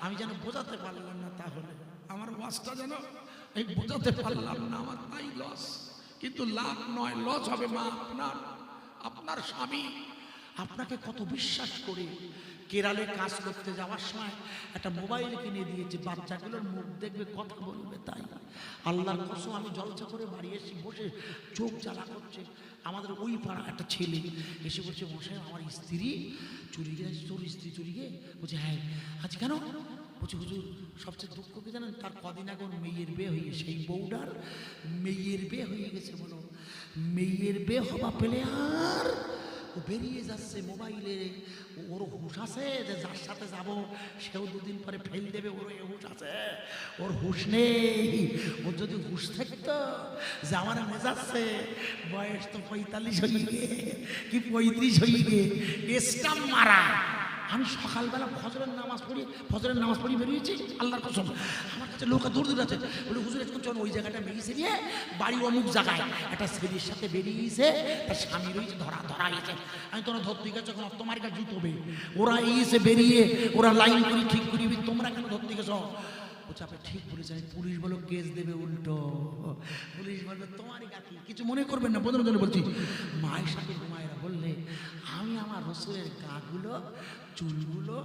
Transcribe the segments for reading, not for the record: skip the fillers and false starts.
আমি যেন বোঝাতে পারলাম না, তাহলে আমার ওয়াজটা যেন এই বোঝাতে পারলাম না, আমার তাই লস। কিন্তু লাভ নয়, লস হবে মা আপনার স্বামী আপনাকে কত বিশ্বাস করে কেরালে কাজ করতে যাওয়ার সময় একটা মোবাইল কিনে দিয়েছে, বাচ্চাগুলোর মুখ দেখবে, কথা বলবে। তাই আল্লাহর কসম, আমি জলসা করে বাড়ি এসে বসে চোখ জ্বালা করছে। আমাদের ওই পাড়া একটা ছেলে এসে বলছে, মশাই আমার স্ত্রী চুরি গেছে। তোর স্ত্রী চুরি গে? বলছে হ্যাঁ। আচ্ছা কেন? বলছে হুজুর সবচেয়ে দুঃখ কি জানেন, তার কদিন আগে ওর মেয়ের বিয়ে হয়ে গেছে, সেই বউটার মেয়ের বিয়ে হয়ে গেছে। বলো, মেয়ের বিয়ে হওয়া পেলে আর ও বেরিয়ে যাচ্ছে মোবাইলে। ওর হুঁশ আছে যে যার সাথে যাব সেও দুদিন পরে ফেল দেবে, ওর হুঁশ আছে? ওর হুঁশ নেই। ওর যদি হুঁশ থাকতো যে আমার মেজাজছে, বয়স তো 45 হয়ে গে কি 35 হয়ে গে, স্টাম্প মারা। আমি সকালবেলা ফজরের নামাজ পড়ি বেরিয়েছি, আল্লাহর কসম আমার কাছে লোক দূর দূর আছে। বলে হুজুর একটু চল, ওই জায়গাটা মেয়েছে নিয়ে বাড়ি অমুক জায়গায় একটা ছেলের সাথে বেরিয়েছে, তার স্বামী রয়েছে, ধরা হয়েছে। আমি তোরা ধরতে গেছো, এখন তোমার কাছে জুতো হবে। ওরা এসে বেরিয়ে ওরা লাইন করি ঠিক করিবি, তোমরা কেন ধরতে গেছো? বলছে আপনি ঠিক বলেছেন। পুলিশ বলো কেস দেবে উল্টো, পুলিশ বলবে তোমারই গাতি। কিছু মনে করবেন না, বদল বলছি। মায়ের সাথে ঘুমায়েরা বললে আমি আমার রসুলের গাগুলো, চুলগুলো,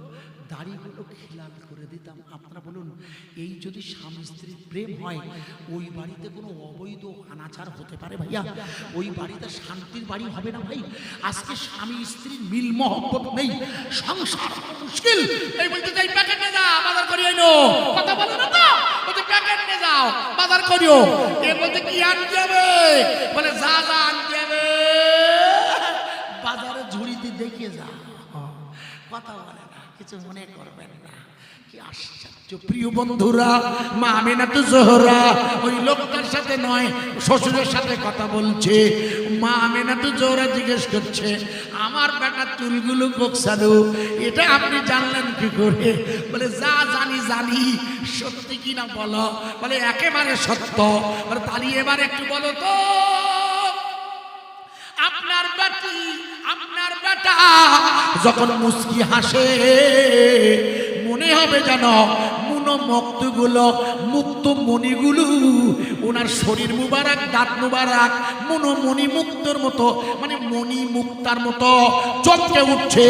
দাড়িগুলো খিলাল করে দিতাম। আপনারা বলুন, এই যদি স্বামী স্ত্রীর প্রেম হয়, ওই বাড়িতে কোনো অবৈধ অনাচার হতে পারে ভাইয়া? ওই বাড়িতে শান্তির বাড়ি হবে না ভাই। আজকে স্বামী স্ত্রীর মিল মহব্বত নেই, সংসার মুশকিল। এই বলতে যাই প্যাকেট নিয়ে যা, বাজার করিয়ে নো, কথা বলো না তো, বলতে প্যাকেট নিয়ে যাও, বাজার করিও। এ বলতে কি আনতে হবে? বলে যা যা আনতে হবে বাজারে ঝুড়িতে দেখে যা। কথা বলে না, কিছু মনে করবেন না। কি আশ্চর্য প্রিয় বন্ধুরা, মা আমিনাতু জোহরা ওই লোকটার সাথে নয়, শ্বশুরের সাথে কথা বলছে। মা আমিনাতু জোহরা জিজ্ঞেস করছে, আমার বেটার চুলগুলো গোছানো, এটা আপনি জানলেন কি করে? বলে যা জানি, সত্যি কিনা বলো। বলে একেবারে সত্য। বলে তাহলে এবার একটু বলো তো, আপনার বেটি, আপনার বেটা যখন মুস্কি হাসে, মনে হবে যেন মুক্তগুলো, মুক্ত মণিগুলো ওনার শরীর মুবারক, দাঁত মুবারক মনি মুক্তর মতো, মানে মণি মুক্তার মতো চমকে উঠছে।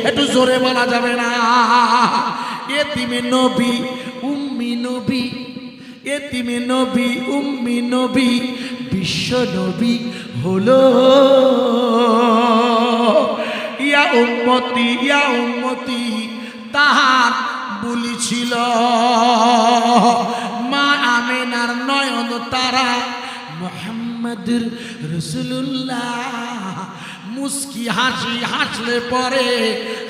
একটু জোরে বলা যাবে না? এতিমে নবী উম্মি নবী, এতিমে নবী উম্মি নবী, বিশ্ব নবী হলো। ইয়া উম্মতি তাহার বলিছিল। মা আমিনার নয়ন তারা মুহাম্মদুর রাসূলুল্লাহ মুস্কি হাসি হাসলে পরে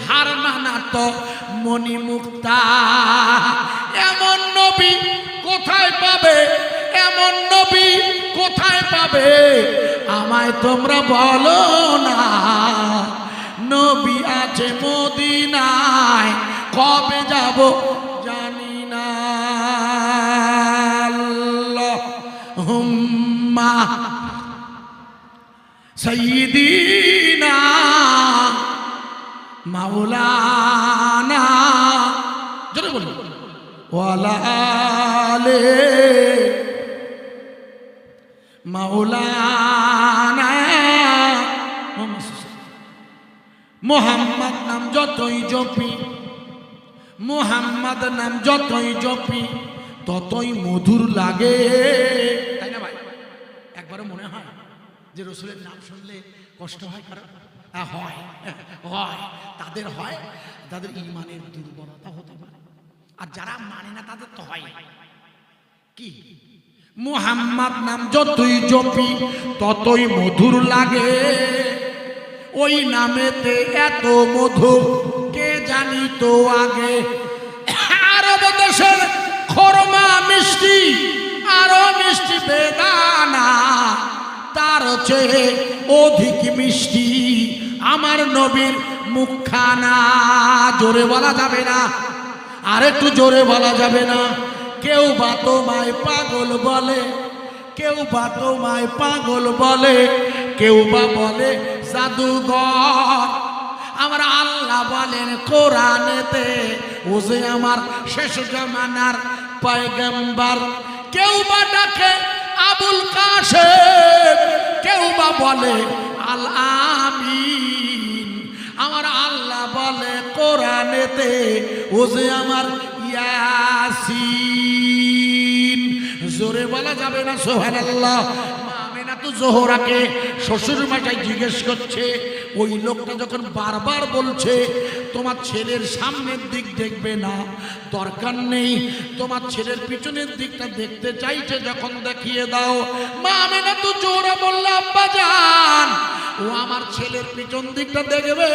হার মানাত মনি মুক্তা। এমন নবী কোথায় পাবে? এমন নবী কোথায় পাবে? আমায় তোমরা বলো না। নবী আছে মদিনায়, কবে যাব জানি না। আল্লাহুম্মা সাইয়্যিদিনা মাওলানা, জোরে বলুন, ওয়ালা আলে মাওলানা। মোহাম্মদ নাম যতই জপি, মোহাম্মদ নাম যতই জপি, ততই মধুর লাগে। তাই না ভাই? একবারও মনে হয় যে রসুলের নাম শুনলে কষ্ট হয়? কারণ হয় হয়, তাদের হয়, তাদের ঈমানের দুর্বলতা হতে পারে। আর যারা মানে না তাদের তো হয় কি? মুহাম্মদ নাম যতই জপি ততই মধুর লাগে। ওই নামেতে এত মধু কে জানি তো আগে। আরব দেশের খরমা মিষ্টি, আরো মিষ্টি বেদানা, তার চেয়ে অধিক মিষ্টি আমার নবীর মুখখানা। জোরে বলা যাবে না? আর একটু জোরে বলা যাবে না? কেউ বা তোমায় পাগল বলে, কেউ বা তোমায় পাগল বলে, কেউ বা বলে জাদুঘর, আমার আল্লাহ বলেন কোরআনেতে, ও যে আমার শেষ জামানার পয়গম্বর। কেউ বা ডাকে আবুল কাসেম, কেউ বা বলে আল আমিন। আমার আল্লাহ বলে কোরআনেতে, ও যে আমার ইয়াসিন। জোরে বলা যাবে না সুবহানাল্লাহ। তো জোহরাকে শ্বশুর মশাই জিজ্ঞেস করছে, ওই লোকটা যখন বারবার বলছে তোমার ছেলের সামনের দিক দেখবে না, দরকার নেই, তোমার ছেলের পিছনের দিকটা দেখতে চাইছে, যখন দেখিয়ে দাও। মা আমেনা তো জোহরা বলল, আব্বা জান, ও আমার ছেলের পিছন দিকটা দেখবে?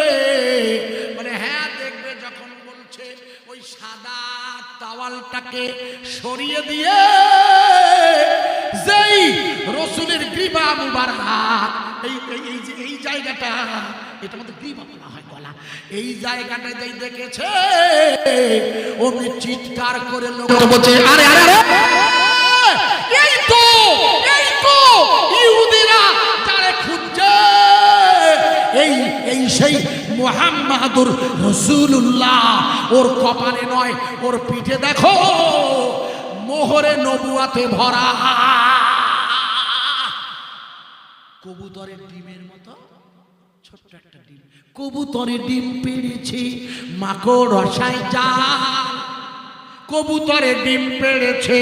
মানে হ্যাঁ দেখবে। যখন বলছে ওই সাদা তাওয়ালটাকে সরিয়ে দিয়ে যেই রসুলের গ্রীবা মুবারক, এই জায়গাটা, এটা মধ্যে গ্রীবা বলা হয় গলা, এই জায়গাটা যেই দেখেছে ওমনি চিৎকার করে লোক বলছে, আরে আরে আরে, এই তো ইহুদিরা যারা খুঁজছে, এই সেই মুহাম্মাদুর রাসূলুল্লাহ। ওর কপালে নয়, ওর পিঠে দেখো মোহরে নবুয়াতে ভরা। কবুতরের ডিমের মতো ছোট্ট একটা ডিম, কবুতরের ডিম পেড়েছে মাকড়সায় জাল, কবুতরের ডিম পেড়েছে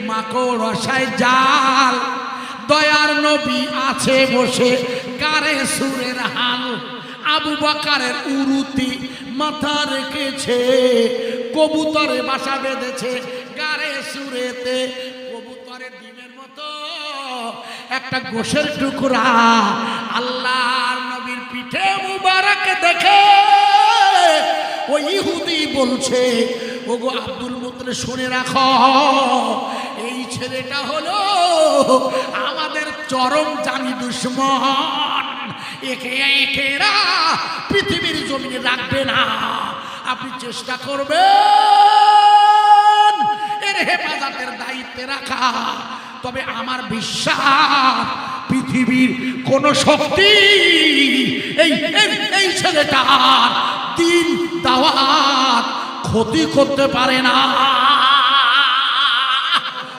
মাকড়সায় জাল। দয়ার নবী আছে বসে কারে সুরের হাল, আবু বকরের উরুতি মাথা রেখেছে, কবুতরে বাসা বেঁধেছে গারে সুরেতে। কবুতরের ডিমের মতো একটা গোশের টুকরা আল্লাহর নবীর পিঠে মুবারক দেখে ওই ইহুদি বলছে, ওগো আব্দুল মুত্তালিব, শুনে রাখো, এই ছেলেটা হলো আমাদের চরম জানি দুশমন, একেরা পৃথিবীর জমিনে রাখবে না। আপনি চেষ্টা করবেন এর হেফাজতের দায়িত্বে রাখা। তবে আমার বিশ্বাস পৃথিবীর কোন শক্তি এই ছেলেটার দিন দাওয়াত ক্ষতি করতে পারে না।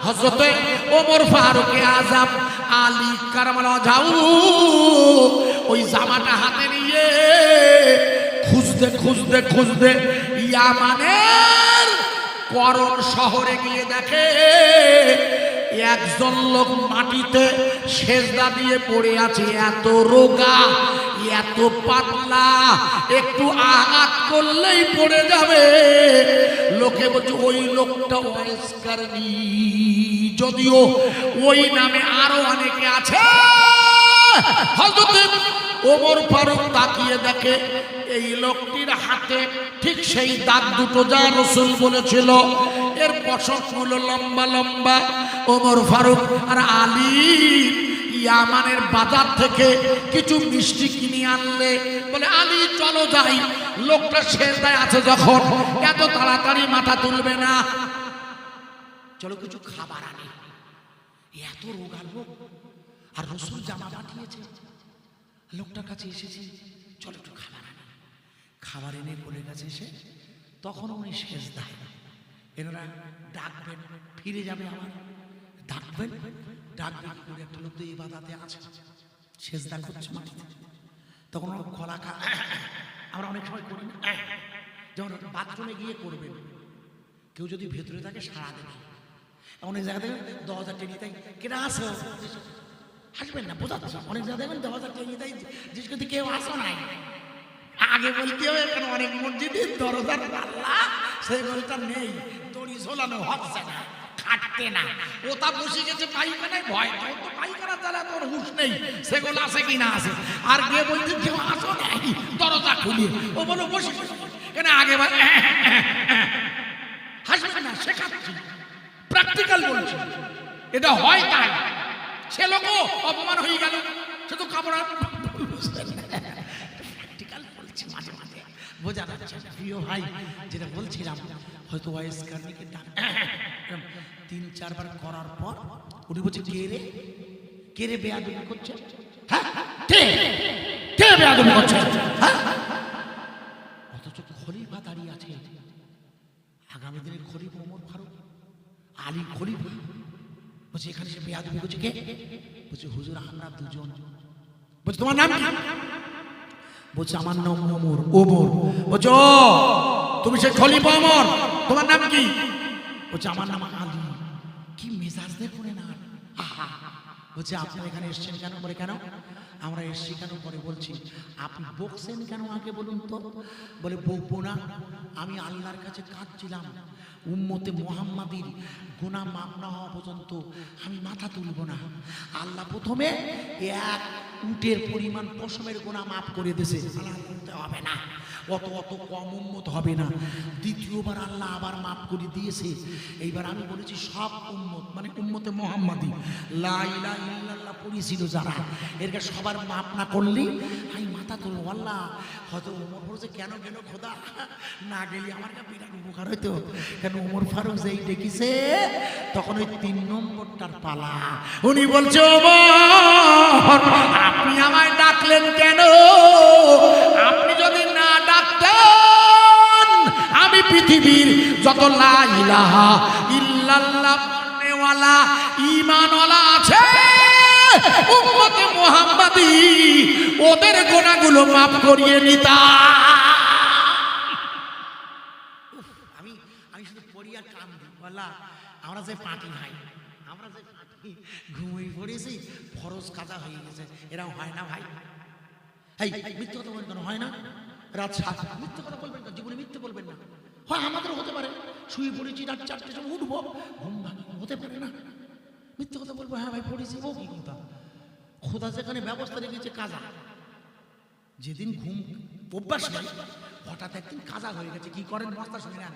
হযরতে ওমর ফারুক আযম আলী কারামাল্লাহু ওয়াজহু ওই জামাটা হাতে নিয়ে খুঁজতে ইয়ামানের করন শহরে গিয়ে দেখে একজন লোক মাটিতে সেজদা দিয়ে পড়ে আছে, এত রোগা, এত পাতলা, একটু আঘাত করলেই পড়ে যাবে। লোকে বলছে ওই লোকটা ওয়াইস কারণী, যদিও ওই নামে আরো অনেকে আছে। হযরত ওমর ফারুক তাকিয়ে দেখে এই লোকটির হাতে ঠিক সেই দাগ দুটো যা রাসূল বলেছিল, এর পশমগুলো লম্বা লম্বা। ওমর ফারুক আর আলী ইয়ামানের বাজার থেকে কিছু মিষ্টি কিনে আনলে, বলে আলী চলো যাই, লোকটা সেজদায় আছে যখন এত তাড়াতাড়ি মাথা তুলবে না, চলো কিছু খাবার আনি। এত রোগা লোক আর রাসূল জামা পাঠিয়েছে, লোকটার কাছে এসেছি, চলো একটু খাবার আনি। খাবার এনে কোলের কাছে এসে তখন উনি সেজদায়, এনারা ডাকবেন, ফিরে যাবে, আমার ডাকবেন করে একটা লোক তো ইবাদতে আছে, সেজদা করছে মাটিতে, তখন গলা আমরা অনেক সময় করি না, যেমন বাথরুমে গিয়ে করবেন, কেউ যদি ভেতরে থাকে সাড়া দেবে, অনেক জায়গা থেকে 10,000 টেনে দেয়, কেনা আসো, হাসবেন না, বোঝাচ্ছে, অনেক জায়গা দেখবেন 10,000 টেনে দেয়, জিজ্ঞেস করতে কেউ আসো নাই, আগে বলতে হবে, কারণ অনেক মসজিদে দরজার পাল্লা সেগুলোটা নেই, দড়ি ঝোলানো হচ্ছে না, খাটতে না, ওটা বসে গেছে পাইখানায়, ভয় তো পাইখানা চালা তোর হুঁশ নেই, সেগুলো আছে কি না আছে, আর গিয়ে বলছে কেউ আসো নাই, দরজা খুলিয়ে, ও বলো বসে কেন, আগে হাসবেন না, শেখাচ্ছি, প্র্যাকটিক্যাল বলছি, এটা হয় তাই, সে লোক অপমান হয়ে গেল, সে তো কাপড় প্র্যাকটিক্যাল বলছি, মাঝে মাঝে বোঝা যাচ্ছে। প্রিয় ভাই, যেটা বলছিলাম, হয়তো ওয়াইস কারণীকে 3-4 বার করার পর উনি বলছে কে রে বেয়াদবি করছে, হ্যাঁ কে বেয়াদবি করছে, হ্যাঁ আছে আগামী দিনের খলিফা ওমর ফারুক, আলী খলিফা। বলছে এখানে সে বেয়াদবি করছে কে? বলছে হুজুর আমরা দুজন। বলছে তোমার নাম কি? বলছে আমার নাম ওমর। ওমর বলছে ও তুমি সে খলিফা ওমর, তোমার নাম কি? বলছে আমার নাম আলী। কি মেজাজ দেখুন না। আহা বলছে আপনারা এখানে এসেছেন কেন? বলে কেন আমরা এসেছি কেন? পরে বলছি আপনি বকছেন কেন আগে বলুন তো? বলে বকবো না, আমি আল্লাহর কাছে কাঁদছিলাম উম্মতে মুহাম্মাদির গুনাহ মাফ না হওয়া পর্যন্ত আমি মাথা তুলব না। আল্লাহ প্রথমে এক উটের পরিমাণ পশমের গুনাহ মাফ করে দিয়েছে, আল্লাহ হবে না, অত কম উম্মত হবে না। দ্বিতীয়বার আল্লাহ আবার মাফ করে দিয়েছে। এইবার আমি বলেছি সব উম্মত মানে উম্মতে মুহাম্মাদি লা ইলাহা ইল্লাল্লাহ পড়েছিল যারা, এরকে সবার মাফ না করলে আমি মাথা তুলব। আল্লাহ হয়তো ওমর বলছে কেন কেন খোদা না গেলি আমার কাছে বিরাট উপকার হইতো। কেন ওমর ফারুক যেই ডেকেছে তখন ওই 3 নম্বরটার পালা। উনি বলছে ওমর আপনি আমায় ডাকলেন কেন? আপনি যদি না ডাকতেন আমি পৃথিবীর যত লা ইলাহা ইল্লাল্লাহ পড়নেওয়ালা ঈমানওয়ালা আছে উম্মতে মুহাম্মাদি ওদের গুনাহগুলো মাফ করিয়ে নিতাম। আমি শুধু পড়ি আর কাম দিই। বলা আমরা যে পার্টি ভাই, আমরা যে পার্টি ঘুমিয়ে পড়েছি ফরজ কাজা হয়ে গেছে, এরাও হয় না ভাই? এই মিথ্যে কথা বলবেন কেন? হয় না? রাত 7 মিথ্যে কথা বলবেন না, জীবনে মিথ্যে বলবেন না। হয় আমাদেরও হতে পারে, শুয়ে পড়েছি রাত 4টের সময় উঠবো, ঘুম ভাঙি, হতে পারে না? মিথ্যে কথা বলবো, হ্যাঁ ভাই পড়েছি, ও কি কথা? খোদা যেখানে ব্যবস্থা রেখেছে কাজা, যেদিন ঘুম অভ্যাস নেই হঠাৎ একদিন কাজা হয়ে গেছে, কি করেন মস্তা শুনে নেন,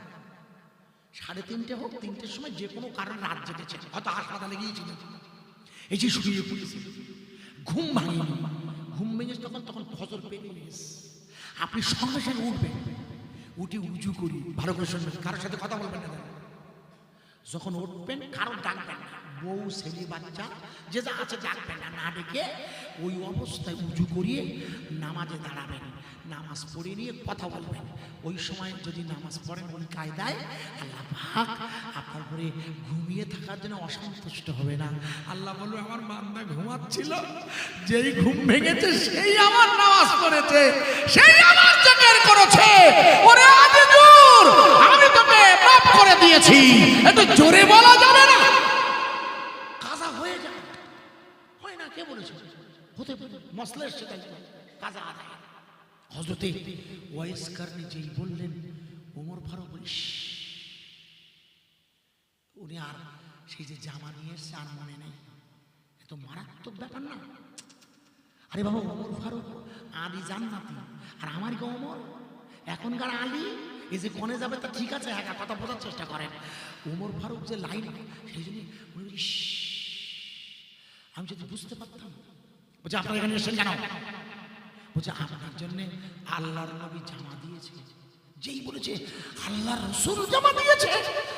3:30 হোক 3টের সময় যে কোনো কারণে রাত জেগেছে, হয়তো হাসপাতালে গিয়েছিল, এই যে শুয়ে পড়েছি, ঘুম ভাঙেনি, ঘুম ভেঙেছে তখন ফজর পেরিয়ে গেছে, আপনি সঙ্গে সঙ্গে উঠবেন, উঠে উজু করি, ভালো করে শুনবেন, কারোর সাথে কথা বলবেন না, যখন উঠবেন কারো ডাকবেন না, বউ ছেলে বাচ্চা যে যা আছে ডাকবেন না, না ডেকে ওই অবস্থায় উজু করিয়ে নামাজে দাঁড়াবেন, নামাজ পড়ে নিয়ে কথা বলবেন। ওই সময় যদি নামাজ পড়েন ওই কায়দায় আল্লাহ পাক আপনার উপরে ঘুমিয়ে থাকার জন্য অসন্তুষ্ট হবে না। আল্লাহ বলবে আমার বান্দা ঘুমাচ্ছিল, যেই ঘুম ভেঙেছে সেই আমার নামাজ পড়েছে, সেই আমার জিকির করেছে, ওরে আজিজুর আমি তোকে মাফ করে দিয়েছি, এত জোরে বলা যাবে না, কাজা হয়ে যায়, হয় না? কে বলেছে? হতে পারে, মসলা এসছে তাই কাজা আদায়। হযরতে ওয়াইস কারনী যেই বললেন ওমর ফারুক বলিস, উনি আর সেই যে জামা নিয়ে এসছে আর মনে নেই, এত মারাত্মক ব্যাপার না? আরে বাবা ওমর ফারুক আলী জান্নাতি, আর আমার কি ওমর এখনকার আলী, এই যে কনে যাবে তা ঠিক আছে, একা কথা বোঝার চেষ্টা করেন, ওমর ফারুক যে লাইন, সেই জন্য আমি যদি বুঝতে পারতাম। বলছে আপনার এখানে এসেছেন কেন? বলছে আপনার জন্য আল্লাহর নবী জামা দিয়েছে। যেই বলেছে আল্লাহর রাসূল জামা দিয়েছে,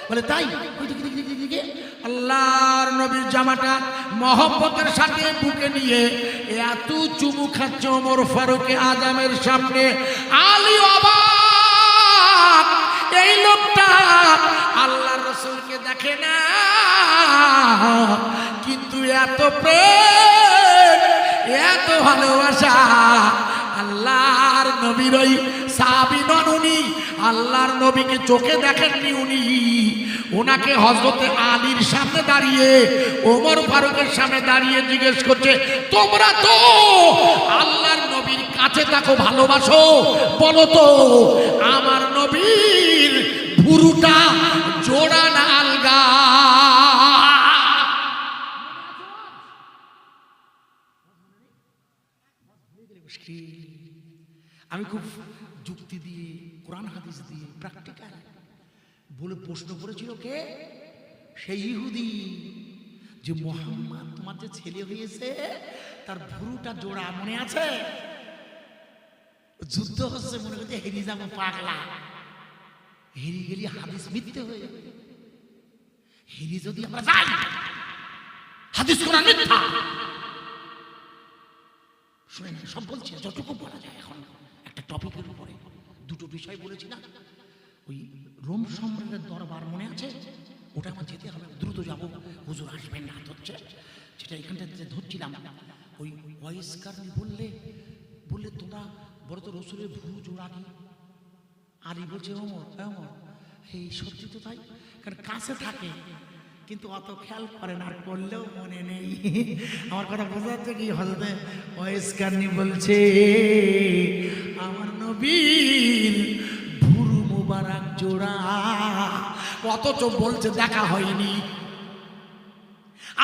বলে তাই আল্লাহর নবীর জামাটা মহব্বতের সাথে বুকে নিয়ে এত চুমু খাচ্ছে ওমর ফারুক আজমের সামনে। আলী অবাক, এই লোকটা আল্লাহর রাসূলকে দেখে না, কিন্তু এত প্রেম এত ভালোবাসা আল্লাহর নবীর ওই সাহাবী নন উনি, আল্লাহর নবীকে চোখে দেখেননি উনি, ওনাকে হযরতে আলীর সামনে দাঁড়িয়ে ওমর ফারুকের সামনে দাঁড়িয়ে জিজ্ঞেস করছে তোমরা তো আল্লাহর নবীর কাছে থাকো, ভালোবাসো, বলো তো আমার নবীর ভুরুটা জোড়া না আলগা? আমি খুব যুক্তি দিয়ে কোরআন হাদিস দিয়ে প্র্যাকটিক্যাল বলে প্রশ্ন করেছিল কে? সেই ইহুদি, যে মুহাম্মদ তোমার যে ছেলে হয়েছে তার ভুরুটা জোড়া মনে আছে? যুদ্ধ হচ্ছে, মনে করছে হেরি যাবো, পাগলা হেরি গেলি হাদিস মিথ্যে হয়ে যাবে, হেরি যদি আমরা যাই হাদিস কোরআন মিথ্যা। শুনে না, সব বলছি যতটুকু বলা যায়। এখন একটা টপিকের উপরে দুটো বিষয় বলেছি না, ওই রোম সম্রাটের দরবার মনে আছে? ওটা আমার যেতে হবে, দ্রুত যাবো, হুজুর আসবেন না হচ্ছে, যেটা এখানটাতে ধরছিলাম। ওই ওয়াইসকারনি বললে তোমরা বড় তো রসুলের ভুরু জোড়া কি? আলী বলছে ওমর ওমর, এই সত্যি তো তাই, কারণ কাছে থাকে কিন্তু অত খেয়াল করে না, আর করলেও মনে নেই। আমার কথা বোঝা যাচ্ছে কি? হযরতে ওয়াইসকারনি বলছে আমার নবীর ভুরু মুবারক জোড়া, অথচ বলছে দেখা হয়নি।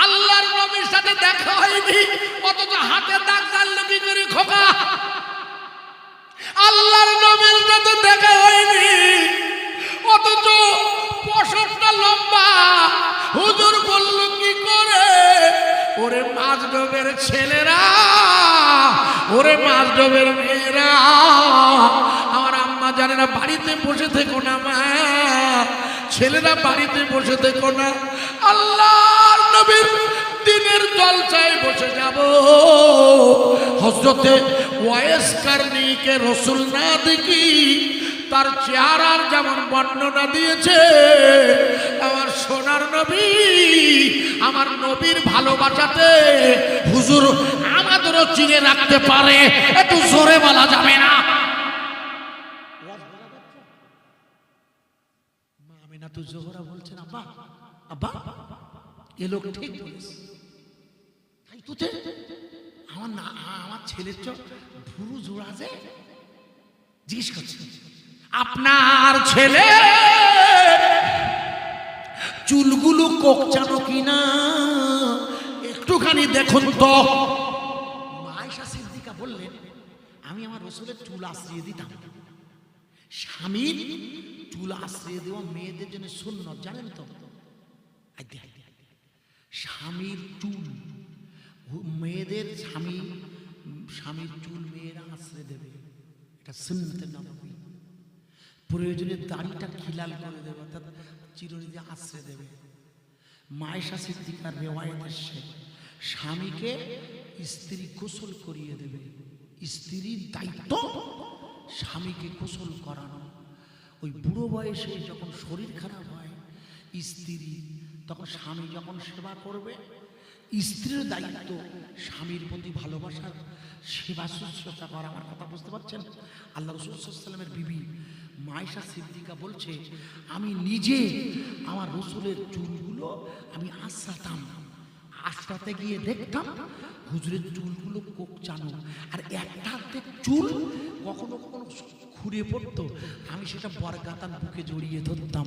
আল্লাহর নবীর সাথে দেখা হয়নি, অথচ হাতে দাগ জানলো কি করে খোকা? আল্লাহর নবীর সাথে দেখা হয়নি, অথচ পশরটা লম্বা। হুজুর বলল কি করে? ওরে মাজনবের ছেলেরা, ওরে মাজনবের মেয়েরা, আমার আম্মা জানে না, বাড়িতে বসে থেকো না মা, ছেলেরা বাড়িতে বসে থেকো না, আল্লাহর নবীর দিনের জলসায় বসে যাব। হযরতে ওয়াইস কারনীকে রসুল না দেখি তার চেহারার যেমন বর্ণনা দিয়েছে, আমার সোনার নবী, আমার নবীর ভালোবাসাতে হুজুর আমাদেরও চিনে রাখতে পারে, একটু জোরে বলা যাবে না? মা আমিনাতু জোহরা বলছেন আব্বা আব্বা, এ লোক ঠিক বলেছে, তাই তো আমার না, আমার ছেলের চোখ ভুরু জোড়া যে, জিজ্ঞেস করছে আপনার ছেলে চুলগুলো কোকচানো কিনা একটুখানি দেখুন তো। আয়েশা সিদ্দিকা বললেন আমি আমার রসুলের চুল আশ্রিয়ে দিতাম। স্বামীর চুল আশ্রিয়ে দেওয়া মেয়েদের জন্য সুন্নত, জানেন তো? স্বামীর চুল মেয়েদের, স্বামীর চুল মেয়েরা আশ্রয় দেবে, এটা সুন্নতের নববী। প্রয়োজনে দাড়িটা খিলাল করে দেবে, অর্থাৎ চিরুনি দিয়ে আশ্রয় দেবে। আয়েশা সিদ্দিকার রিওয়ায়াত এসেছে স্বামীকে স্ত্রী গোসল করিয়ে দেবে, স্ত্রীর দায়িত্ব স্বামীকে গোসল করানো। ওই বুড়ো বয়সে যখন শরীর খারাপ হয় স্ত্রী, তখন স্বামী যখন সেবা করবে, স্ত্রীর দায়িত্ব স্বামীর প্রতি ভালোবাসার সেবা শুশ্রূষা করা। আমার কথা বুঝতে পারছেন? আল্লাহ রাসূল সাল্লাল্লাহু আলাইহি ওয়াসাল্লামের বিবি আয়েশা সিদ্দিকা বলছে আমি নিজে আমার রসুলের চুলগুলো আমি আঁচড়াতাম, আঁচড়াতে গিয়ে দেখতাম হুজুরের চুলগুলো কোকচানো, আর একটা হাতের চুল কখনো কখনো খুঁড়ে পড়তো, আমি সেটা বরগাতান বুকে জড়িয়ে ধরতাম।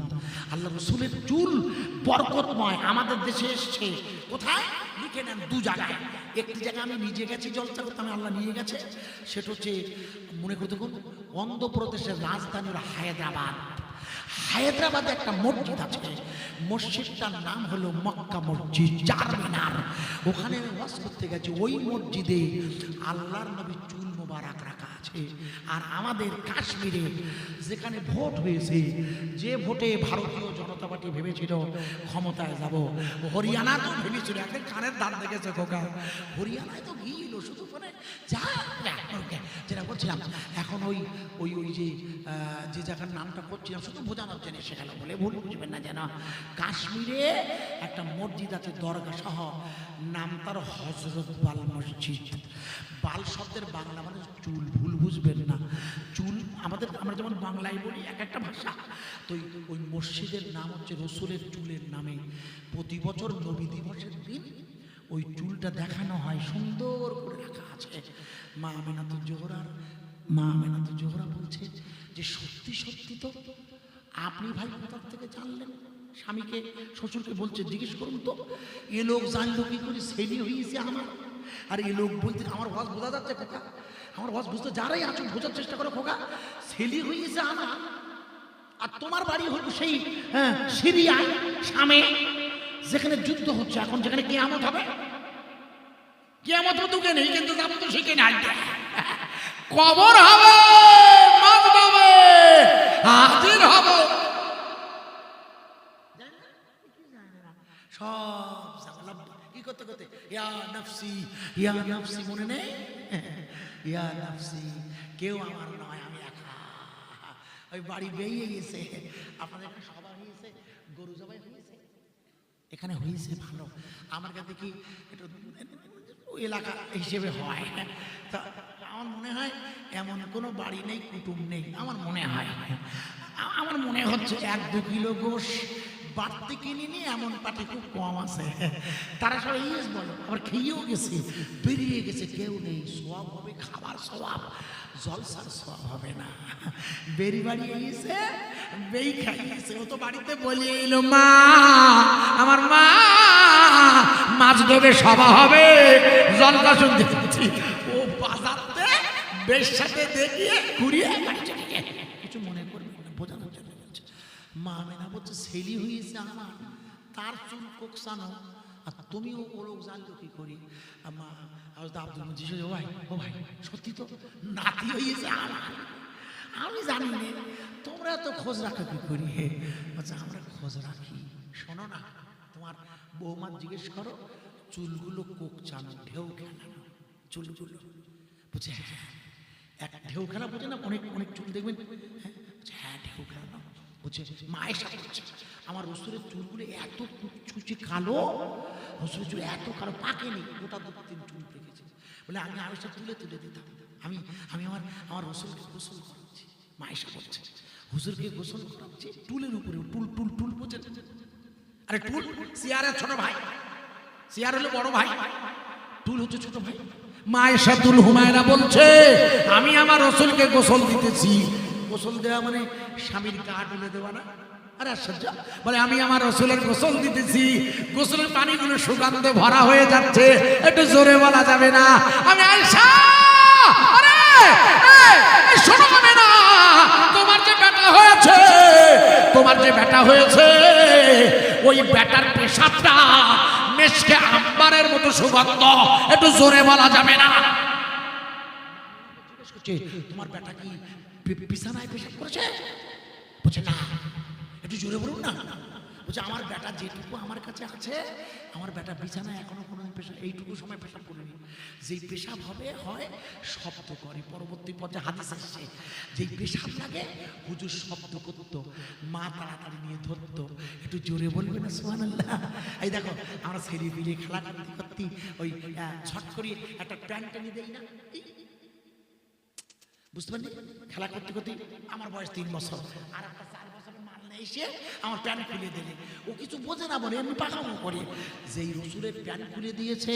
আল্লাহ রসুলের চুল বরকতময়। আমাদের দেশে এসছে কোথায়? লিখে নেন, দু জায়গায়। একটি জায়গায় আমি নিজে গেছি জলসা করতে, আমি আল্লাহ নিয়ে গেছে, সেটা হচ্ছে মনে করতে অন্ধ্রপ্রদেশের রাজধানী হলো হায়দ্রাবাদ। হায়দ্রাবাদে একটা মসজিদ আছে, মসজিদটার নাম হলো মক্কা মসজিদ, চার মিনার। ওখানে আমি ওয়াজ করতে গেছি, ওই মসজিদে আল্লাহর নবীর চুল মোবারক রাখা আছে। আর আমাদের কাশ্মীরে যেখানে ভোট হয়েছে, যে ভোটে ভারতীয় জনতা পার্টি ভেবেছিল ক্ষমতায় যাব, হরিয়ানা তো ভেবেছিল, একটা কানের দাঁত দেখেছে খোকা, হরিয়ানায় তো গিয়েছিল শুধু করে যা যেটা বলছিলাম। এখন ওই ওই ওই যে জায়গার নামটা করছিলাম শুধু বোঝানোর জন্য সেখানে বলে ভুল বুঝবেন না যেন, কাশ্মীরে একটা মসজিদ আছে দরগা সহ, নাম তার হজরত বাল মসজিদ। বাল শব্দের বাংলা মানে চুল, ভুল বুঝবেন না। চুল আমাদের, আমরা যেমন বাংলায় বলি এক একটা ভাষা, তো ওই মসজিদের নাম হচ্ছে রসুলের চুলের নামে। প্রতি বছর নবী দিবসের দিন ওই চুলটা দেখানো হয়, সুন্দর করে রাখা আছে। মা আমিনাতুল জোহরা বলছে যে সত্যি সত্যি তো আপনি ভাই কোথা থেকে জানলেন? স্বামীকে শ্বশুরকে বলছে জিজ্ঞেস করুন তো, এ লোক জানলো কি করে? সেলি হয়েছে আমার। আর এ লোক বলতে আমার ওয়াজ বোঝা যাচ্ছে খোকা, আমার ওয়াজ বুঝতে যারাই আছো বোঝার চেষ্টা করো খোকা, সেলি হয়েছে আমার। আর তোমার বাড়ি হলো সেই সিরিয়ায়, শামে, যেখানে যুদ্ধ হচ্ছে এখন, যেখানে কিয়ামত হবে। কিয়ামত দুকে নেই, কিন্তু যাবো তো শিখে নাই, কবর হবে, মাছ হবে, হাজির হব, সব কি করতে করতে ইয়া নফসি, ইয়া নফসি, মনে নেই? ইয়া নফসি, কেউ আমার নয়, আমি একা। ওই বাড়ি বেরিয়ে গেছে। আপনাদের একটা সভা হয়েছে, গরু জবাই হয়েছে, এখানে হয়েছে ভালো। আমার কাছে কি একটু এলাকা হিসেবে হয়, তা আমার মনে হয় এমন কোনো বাড়ি নেই, কুটুম নেই, আমার মনে হয়। আমার মনে হচ্ছে 1-2 কিলো গোশ বাড়তে কিনিনি এমন পার্টি খুব কম আছে। তারা সবাই ইয়েস বলো, আবার খেয়েও গেছে, বেরিয়ে গেছে, কেউ নেই। সব হবে খাবার স্বভাব, জলসার সব হবে না। বেরি বাড়ি এসে বেই খাইয়েছে। ও তো বাড়িতে বলে এলো, মা আমার মা মাছ ধরে সভা হবে, জলসা শুনতে পাচ্ছি। ও বাজারতে বেশ সাথে দেখিয়ে ঘুরিয়ে বাড়ি চলে গেছে। কিছু মনে করবে না, বোঝানোর জন্য বলছে। মা মেনা বলছে ছেলি হয়েছে আমার, তার চুল কোকসানো, আর তুমিও ও লোক জানলো কি করি। মা আব্দুল মজিদ, ও ভাই সত্যি তো নাতি হয়েছে আমার, আমি জানি না, তোমরা তো খোঁজ রাখো কি করি। বলছে আমরা খোঁজ রাখি। শোনো না, তোমার বৌমা জিজ্ঞেস করো, চুলগুলো কোকচানো, ঢেউ খেলানো চুলগুলো। বুঝে হ্যাঁ, এক ঢেউ খেলা বোঝে না, অনেক অনেক চুল দেখবেন। হ্যাঁ ঢেউ খেলানো বুঝে। মায়ের সাথে আমার রসুলের চুলগুলো এত কুচকুচে কালো, রসুলের চুল এত কালো, পাকেনি, গোটা 2-3 চুল পেকেছে। বলে আমি আড়াইশা তুলে তুলে দিতাম। আমি আমি আমার রসুলকে গোসল করাচ্ছি। মায়েশা বলছে হুজুরকে গোসল করাচ্ছি টুলের উপরে, টুল টুল টুল বোঝে। আরে টুল সিয়ারের ছোট ভাই, সিয়ার হলো বড় ভাই, টুল হচ্ছে ছোট ভাই। মায়েশাতুল হুমায়রা বলছে আমি আমার রসুলকে গোসল দিতেছি। গোসল দেওয়া মানে স্বামীর গা তুলে দেওয়া না। আরে আশ্চর্য, বলে আমি আমার রসুলের গোসল দিতেছি, গোসলের পানিগুলো সুগন্ধে ভরা হয়ে যাচ্ছে, একটু জোরে বলা যাবে না। আমি আয়েশা, আরে এই শোনো না, তোমার যে বেটা হয়েছে, তোমার যে বেটা হয়েছে, ওই বেটার পেশাবটা মেশকে আম্বারের মতো সুগন্ধ, একটু জোরে বলা যাবে না। তোমার বেটা কি বিছানায় পেশাব করেছে? বলছে না, একটু জোরে বলুন না। বলছে আমার বেটা যেটুকু আমার কাছে আছে, আমার বেটা বিছানায় এখনো কোনো পেশাব, এইটুকু সময় পেশাব করেনি। যেই পেশাব হবে হয় শব্দ করে, পরবর্তী পর্যায়ে হাদিস আসছে যেই পেশাব লাগে হুজুর শব্দ করতো, মা তাড়াতাড়ি নিয়ে ধরতো। একটু জোরে বলবে না সুবহানাল্লাহ? এই দেখো আমরা ছেলে পিলে খেলা করতে করতে ওই ছট করি একটা প্যান্ট টেনে দেই না, বুঝতে পারলি? খেলা করতে করতে আমার বয়স 3 বছর, আর একটা 4 বছরের মাল নেই, সে আমার প্যান্ট খুলে দিলে, ও কিছু বোঝে না, বলে এমনি পাকামো করে। যেই রসুলের প্যান্ট খুলে দিয়েছে,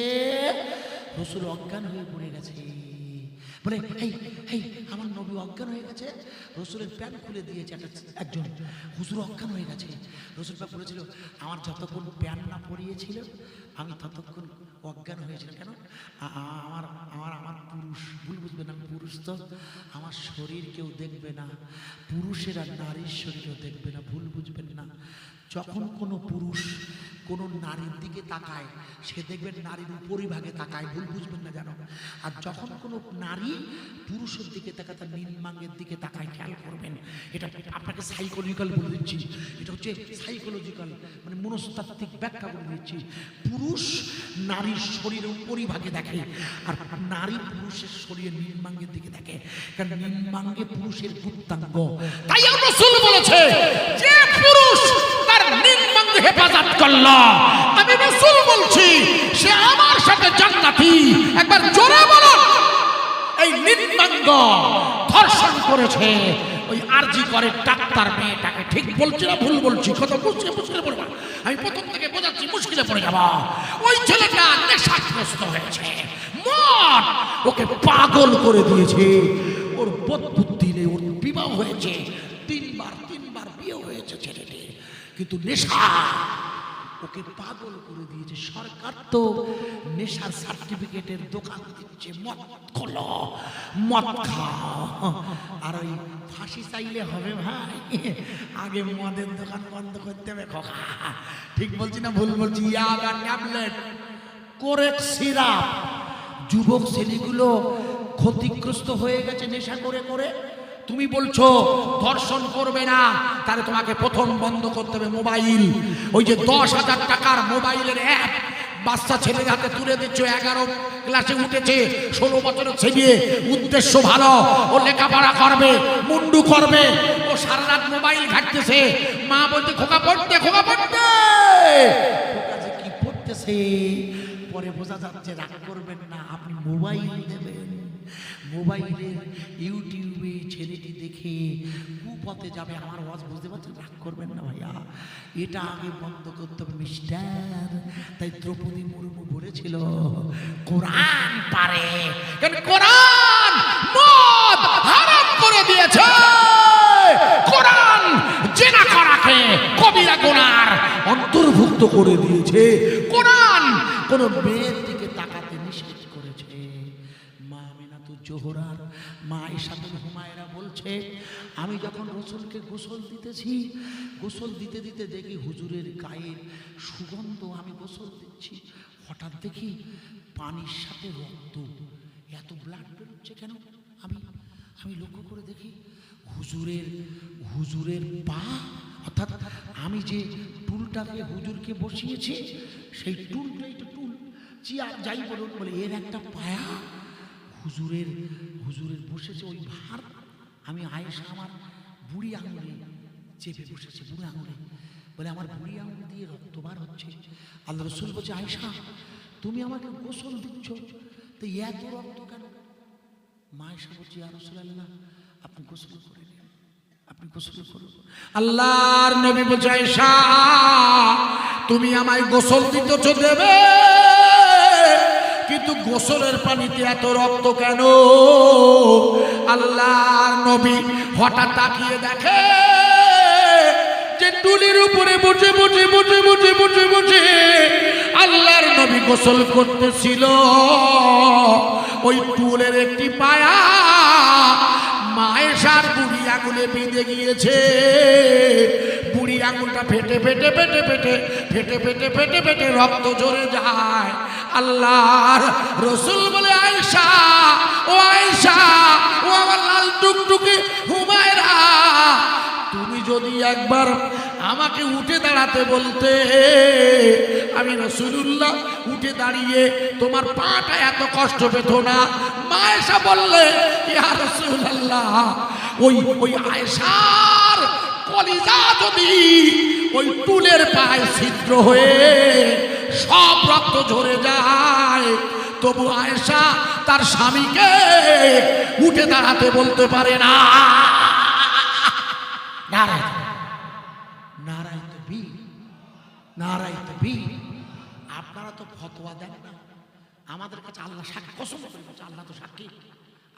রসুল অজ্ঞান হয়ে পড়ে গেছে। বলে এই এই আমার নবী অজ্ঞান হয়ে গেছে, রসুলের প্যান্ট খুলে দিয়েছে একজন, হুজুর অজ্ঞান হয়ে গেছে। রসুল পাক বলেছিল আমার যতক্ষণ প্যান্ট না পরিয়েছিল আমি ততক্ষণ অজ্ঞান হয়েছিল। কেন? আমার আমার আমার পুরুষ, ভুল বুঝবেন না, পুরুষ তো আমার শরীর কেউ দেখবে না, পুরুষেরা নারীর শরীরও দেখবে না, ভুল বুঝবেন না। যখন কোনো পুরুষ কোনো নারীর দিকে তাকায়, সে দেখবেন নারীর উপরিভাগে তাকায়, ভুল বুঝবেন না জানো। আর যখন কোনো নারী পুরুষের দিকে তাকায়, তার নিম্নাঙ্গের দিকে তাকায়, খেয়াল করবেন। এটা আপনাকে সাইকোলজিক্যাল বলে দিচ্ছি, এটা হচ্ছে সাইকোলজিক্যাল মানে মনস্তাত্ত্বিক ব্যাখ্যা বলে দিচ্ছি। পুরুষ নারীর শরীরের উপরিভাগে দেখে, আর নারী পুরুষের শরীরের নিম্নাঙ্গের দিকে দেখে, কারণ নিম্নাঙ্গে পুরুষের গুপ্তাঙ্গ। তাই রাসূল বলেছে যে পুরুষ তার নিম্নাঙ্গ হেফাজত করলো, আমি রাসূল বলছি সে আমার সাথে জান্নাতি। একবার জোরে বলুন। এই নিম্নাঙ্গ ধর্ষণ করেছে ওই আরজি করে ডাক্তার মেয়েটাকে, ঠিক বলছি না ভুল বলছি? কথা মুশকিলে পড়বা, আমি প্রথম থেকে বোঝাচ্ছি, মুশকিলে পড়ে যাবা। ওই ছেলেটা নেশাগ্রস্ত হয়েছে, মদ ওকে পাগল করে দিয়েছে, ওর বুদ্ধি নেই, ওর বিবাহ হয়েছে, 3বার বিয়ে হয়েছে ছেলেটির, কিন্তু নেশা ওকে পাগল করে দিয়েছে। সরকার তো নেশার সার্টিফিকেটের দোকান দিচ্ছে, মদ খোলো, মদ খাও। আর ওই ফাঁসি চাইলে হবে ভাই, আগে মদের দোকান বন্ধ করতে হবে খোকা। ঠিক বলছি না ভুল বলছি? ইয়াবা, ট্যাবলেট, কোরেক সিরাপ, যুবক ছেলেগুলো ক্ষতিগ্রস্ত হয়ে গেছে নেশা করে করে। তুমি বলছো ধর্ষণ করবে না, তাহলে তোমাকে প্রথম বন্ধ করতে হবে মোবাইল। ওই যে 10,000 টাকার মোবাইলের অ্যাপ বাচ্চা ছেলের হাতে তুলে দিচ্ছ, 11 ক্লাসে উঠেছে, 16 বছরের ছেলে, উদ্দেশ্য ভালো, ও লেখাপড়া করবে, মুন্ডু করবে, ও সারা রাত মোবাইল ঘাঁটতেছে, মা বলতে খোকা পড়তে, খোকা পড়তে, খোকা যে কি পড়তেছে পরে বোঝা যাচ্ছে। রাগ করবেন না, আপনি মোবাইল দেবেন, মোবাইলের ইউটিউবে ছেলেটি দেখে কুপথে যাবে। আমার ওয়াজ বুঝতে পারছেন? রাগ করবেন না ভাইয়া, এটা আগে বন্ধ করতে হবে মিস্টার। তাই দ্রৌপদী মুর্মু বলেছিল কোরআন পারে, কারণ কোরআন মদ হারাম করে দিয়েছে, কোরআন জিনা করাকে কবিরা গুনার অন্তর্ভুক্ত করে দিয়েছে, কোরআন কোন মেয়ের দিকে তাকাতে নিষেধ করেছে। মা আমিনাতুজ জোহরার মা আয়েশাতুল হুমায়রা বলছে, আমি যখন রসুলকে গোসল দিতেছি, গোসল দিতে দিতে দেখি হুজুরের গায়ের সুগন্ধ, আমি গোসল দিচ্ছি, হঠাৎ দেখি পানির সাথে রক্ত, এত ব্লাড বেরোচ্ছে কেন? আমি লক্ষ্য করে দেখি হুজুরের পা, অর্থাৎ আমি যে টুলটাকে হুজুরকে বসিয়েছি সেই টুলটাই তো টুল চেয়ার যাই বলুন, বলে এর একটা পায়া হুজুরের বসেছে ওই ভার। আমি আয়েশা আমার বুড়ি আঙুলে চেপে বসেছে, বুড়ি আঙুলে, বলে আমার বুড়ি আঙুল দিয়ে রক্ত বার হচ্ছে। আল্লাহ রসুল বলছে, আয়েশা তুমি আমাকে গোসল দিচ্ছ, তো এত রক্ত কেন? মা আয়েশা বলছে, ইয়া রাসূলুল্লাহ আপনি গোসল করে নিন, আপনি গোসল করুন। আল্লাহর নবী বলছে, আয়েশা তুমি আমায় গোসল দিতেছ দেবে, কিন্তু গোসলের পানিতে এত রক্ত কেন? আল্লাহর নবী হঠাৎ তাকিয়ে দেখে যে টুলির উপরে বসে বসে বসে বসে বসে বসে আল্লাহর নবী গোসল করতেছিল। ওই টুলের একটি পায়া মায়েশার বুড়ি আঙুলে বেঁধে গিয়েছে, বুড়ি আঙুলটা ফেটে ফেটে ফেটে ফেটে ফেটে ফেটে ফেটে ফেটে রক্ত ঝরে যায়। আল্লাহর রসুল বলে, আয়েশা, ও আয়েশা, ও আমার লাল টুকটুকে হুমায়রা, তুমি যদি একবার আমাকে উঠে দাঁড়াতে বলতে, আমি রাসূলুল্লাহ উঠে দাঁড়িয়ে তোমার পাটা এত কষ্ট পেত না। মা আয়েশা বললে, ইয়া রাসূলুল্লাহ, ওই আয়েশার কলিজা যদি ওই টুলের পায়ে ছিদ্র হয়ে সব রক্ত ঝরে যায়, তবু আয়েশা তার স্বামীকে উঠে দাঁড়াতে বলতে পারে না। নারায় নারায় তকবীর, নারায় তকবীর। আপনারা তো ফতোয়া দেন না, আমাদের কাছে আল্লাহ সাক্ষী, কসম করে বলছে আল্লাহ তো সাক্ষী,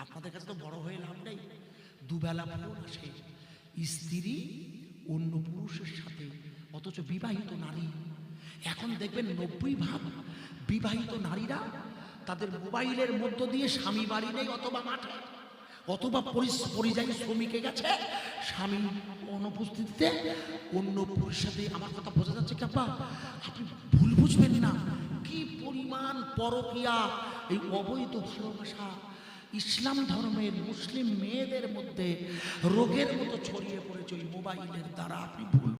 আপনাদের কাছে তো বড় হয়ে লাভ নেই। দুবেলা ফোন আসে, স্ত্রী অন্য পুরুষের সাথে, অথচ বিবাহিত নারী। এখন দেখবেন 90% বিবাহিত নারীরা তাদের মোবাইলের মধ্য দিয়ে স্বামী বাড়ি নেই অথবা মাঠে অথবা পরিযায়ী শ্রমিকে গেছে, স্বামী অনুপস্থিতিতে অন্য পুরুষের সাথে। আমার কথা বোঝা যাচ্ছে কি আপা? আপনি ভুল বুঝবেন না, কি পরিমাণ পরকীয়া, এই অবৈধ ভালোবাসা ইসলাম ধর্মের মুসলিম মেয়েদের মধ্যে রোগের মতো ছড়িয়ে পড়েছে ওই মোবাইলের দ্বারা। আপনি ভুল